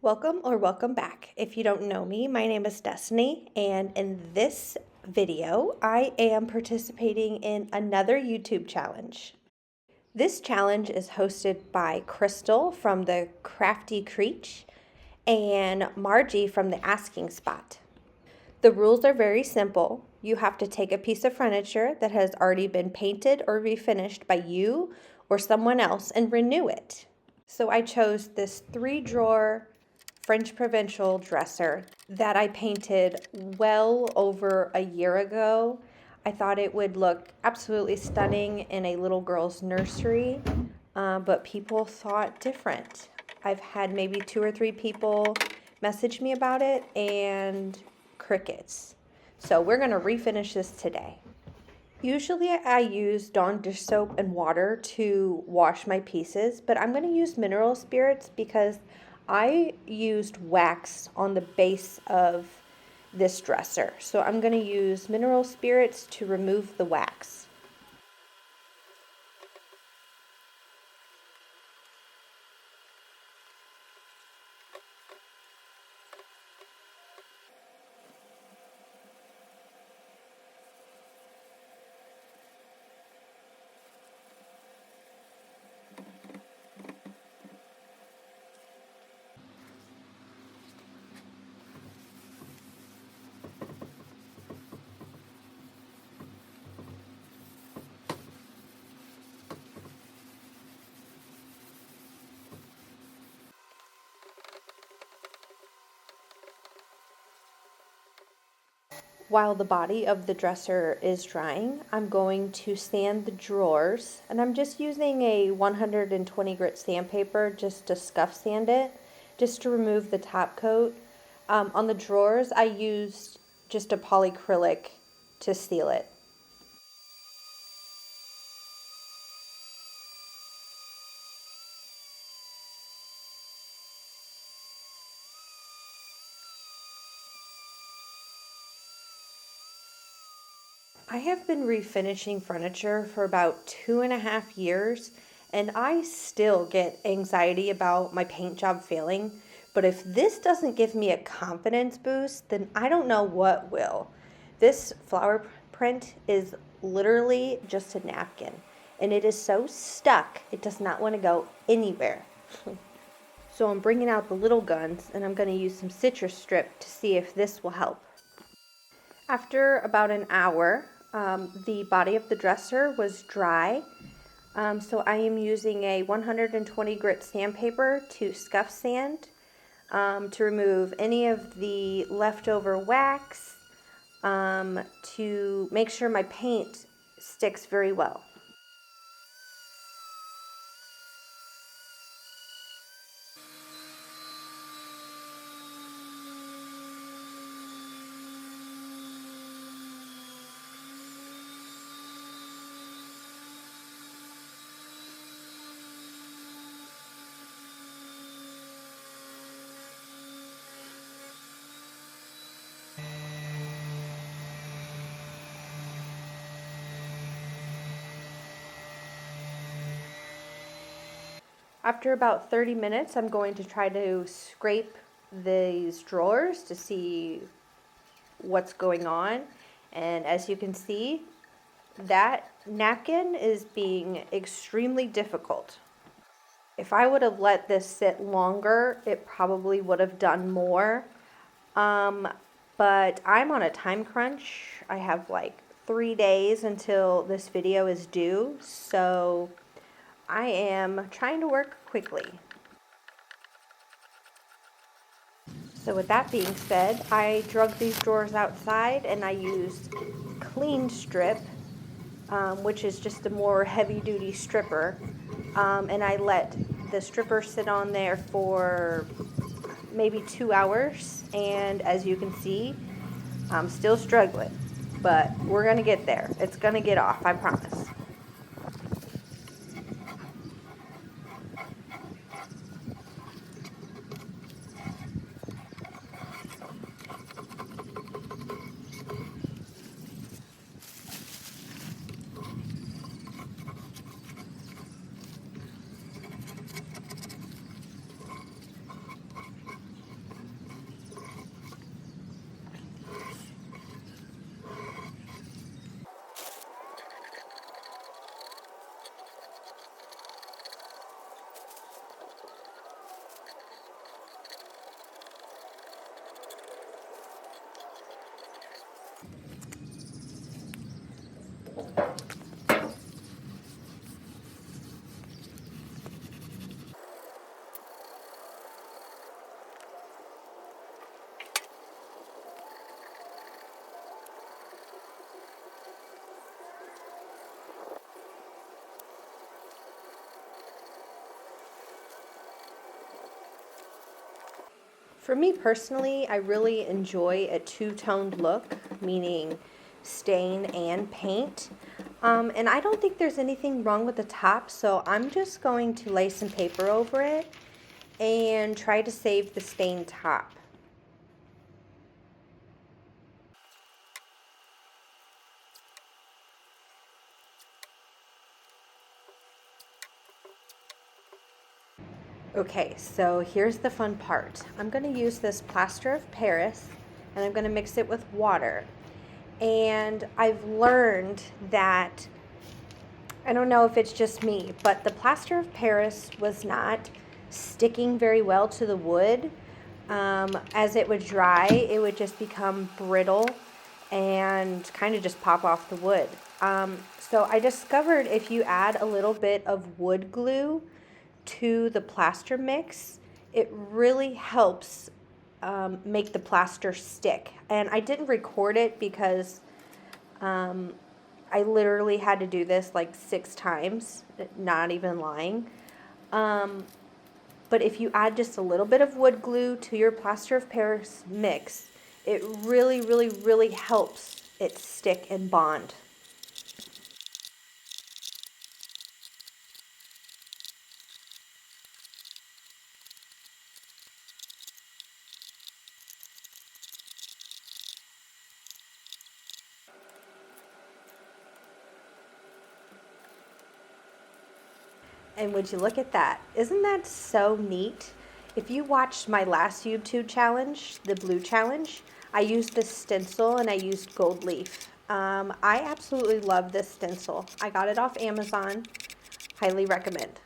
Welcome or welcome back. If you don't know me, my name is Destiny, and in this video, I am participating in another YouTube challenge. This challenge is hosted by Crystal from the Crafty Creech and Margie from the Asking Spot. The rules are very simple. You have to take a piece of furniture that has already been painted or refinished by you or someone else and renew it. So I chose this 3-drawer French Provincial dresser that I painted well over a year ago. I thought it would look absolutely stunning in a little girl's nursery, but people thought different. I've had maybe 2 or 3 people message me about it and crickets. So we're going to refinish this today. Usually I use Dawn dish soap and water to wash my pieces, but I'm going to use mineral spirits because I used wax on the base of this dresser. So I'm going to use mineral spirits to remove the wax. While the body of the dresser is drying, I'm going to sand the drawers, and I'm just using a 120 grit sandpaper just to scuff sand it, just to remove the top coat. On the drawers, I used just a polyacrylic to seal it. I have been refinishing furniture for about 2.5 years, and I still get anxiety about my paint job failing. But if this doesn't give me a confidence boost, then I don't know what will. This flower print is literally just a napkin, and it is so stuck, it does not want to go anywhere. So I'm bringing out the little guns, and I'm going to use some citrus strip to see if this will help. After about an hour, the body of the dresser was dry, so I am using a 120 grit sandpaper to scuff sand to remove any of the leftover wax to make sure my paint sticks very well. After about 30 minutes, I'm going to try to scrape these drawers to see what's going on. And as you can see, that napkin is being extremely difficult. If I would have let this sit longer, it probably would have done more. But I'm on a time crunch. I have like 3 days until this video is due, so I am trying to work quickly. So with that being said, I drug these drawers outside and I used clean strip, which is just a more heavy-duty stripper, and I let the stripper sit on there for maybe 2 hours, and as you can see, I'm still struggling, but we're gonna get there. It's gonna get off, I promise. For me personally, I really enjoy a two-toned look, meaning stain and paint. And I don't think there's anything wrong with the top, so I'm just going to lay some paper over it and try to save the stained top. Okay, so here's the fun part. I'm going to use this plaster of Paris and I'm going to mix it with water. And I've learned that, I don't know if it's just me, but the plaster of Paris was not sticking very well to the wood. As it would dry, it would just become brittle and kind of just pop off the wood. So I discovered if you add a little bit of wood glue to the plaster mix, it really helps make the plaster stick. And I didn't record it because I literally had to do this like 6 times, not even lying. But if you add just a little bit of wood glue to your plaster of Paris mix, it really, really, really helps it stick and bond. And would you look at that? Isn't that so neat? If you watched my last YouTube challenge, the blue challenge, I used this stencil and I used gold leaf. I absolutely love this stencil. I got it off Amazon. Highly recommend.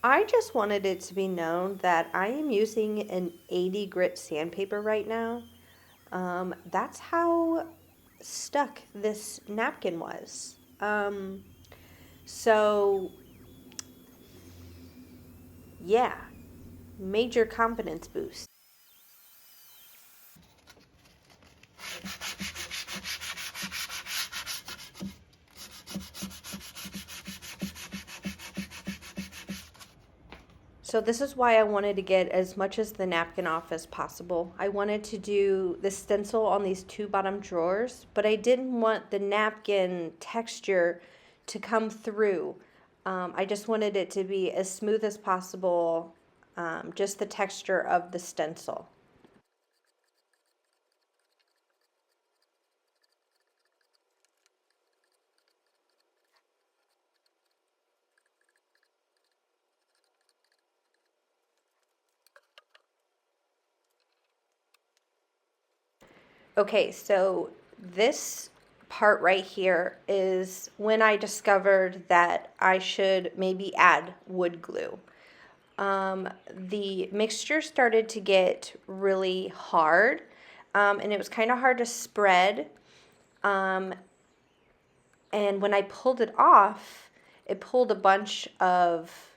I just wanted it to be known that I am using an 80 grit sandpaper right now. That's how stuck this napkin was. So, yeah, major confidence boost. So this is why I wanted to get as much as the napkin off as possible. I wanted to do the stencil on these 2 bottom drawers, but I didn't want the napkin texture to come through. I just wanted it to be as smooth as possible, just the texture of the stencil. Okay, so this part right here is when I discovered that I should maybe add wood glue. The mixture started to get really hard, and it was kind of hard to spread. And when I pulled it off, it pulled a bunch of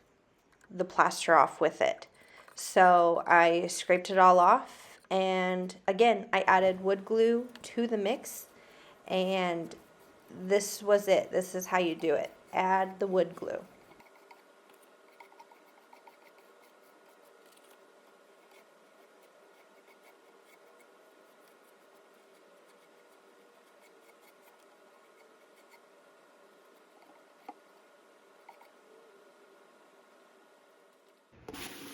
the plaster off with it. So I scraped it all off, and again, I added wood glue to the mix, and this was it. This is how you do it. Add the wood glue.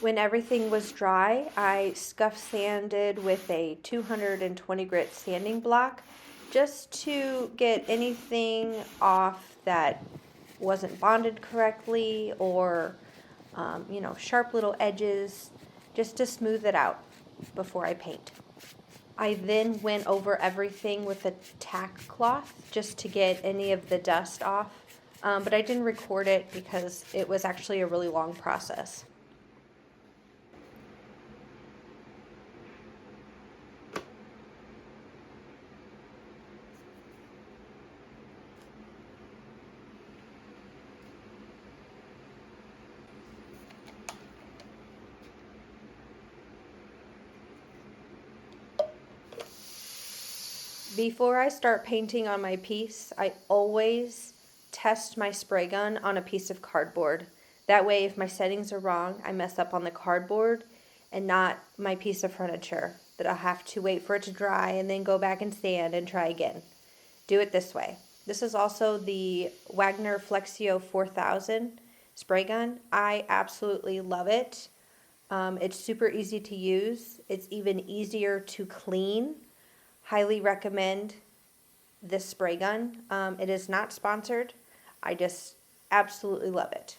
When everything was dry, I scuff sanded with a 220 grit sanding block just to get anything off that wasn't bonded correctly or, sharp little edges, just to smooth it out before I paint. I then went over everything with a tack cloth just to get any of the dust off but I didn't record it because it was actually a really long process. Before I start painting on my piece, I always test my spray gun on a piece of cardboard. That way, if my settings are wrong, I mess up on the cardboard and not my piece of furniture that I'll have to wait for it to dry and then go back and sand and try again. Do it this way. This is also the Wagner Flexio 4000 spray gun. I absolutely love it. It's super easy to use. It's even easier to clean. Highly recommend this spray gun. It is not sponsored. I just absolutely love it.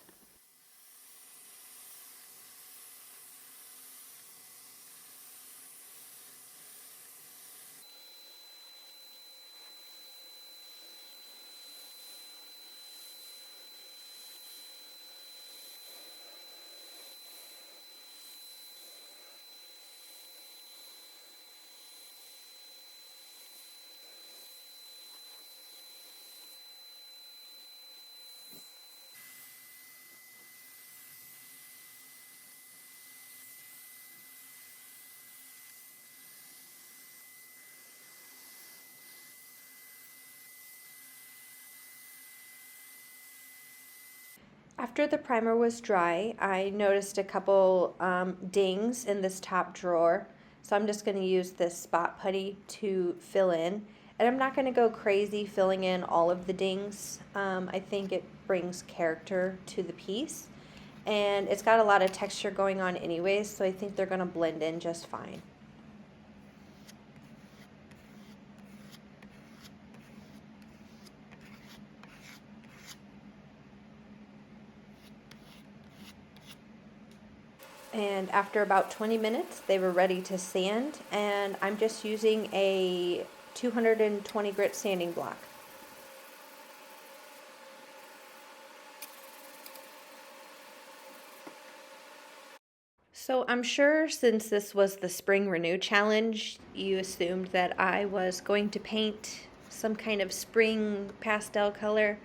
After the primer was dry, I noticed a couple dings in this top drawer. So I'm just going to use this spot putty to fill in. And I'm not going to go crazy filling in all of the dings. I think it brings character to the piece. And it's got a lot of texture going on anyways, so I think they're going to blend in just fine. And after about 20 minutes, they were ready to sand, and I'm just using a 220 grit sanding block. So I'm sure since this was the Spring Renew Challenge, you assumed that I was going to paint some kind of spring pastel color.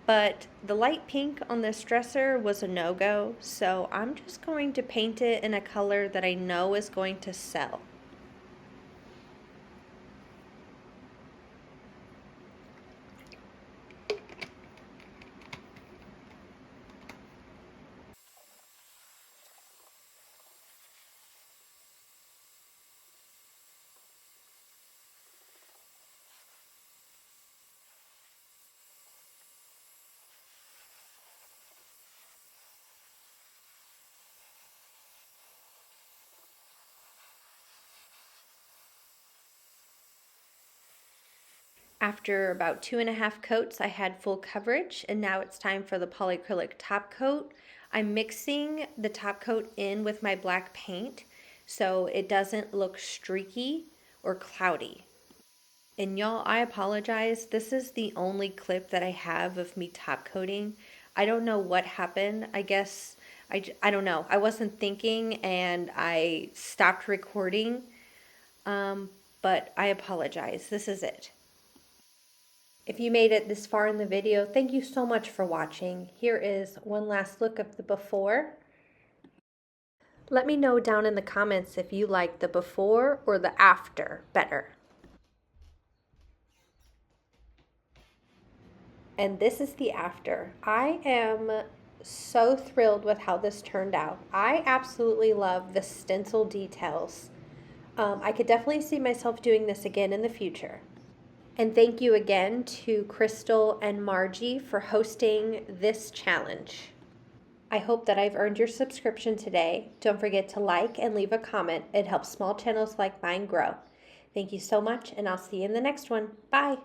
But the light pink on this dresser was a no-go, so I'm just going to paint it in a color that I know is going to sell. After about 2.5 coats, I had full coverage, and now it's time for the polyacrylic top coat. I'm mixing the top coat in with my black paint so it doesn't look streaky or cloudy. And y'all, I apologize. This is the only clip that I have of me top coating. I don't know what happened. I guess, I don't know. I wasn't thinking and I stopped recording. But I apologize. This is it. If you made it this far in the video, thank you so much for watching. Here is one last look of the before. Let me know down in the comments if you like the before or the after better. And this is the after. I am so thrilled with how this turned out. I absolutely love the stencil details. I could definitely see myself doing this again in the future. And thank you again to Crystal and Margie for hosting this challenge. I hope that I've earned your subscription today. Don't forget to like and leave a comment. It helps small channels like mine grow. Thank you so much, and I'll see you in the next one. Bye.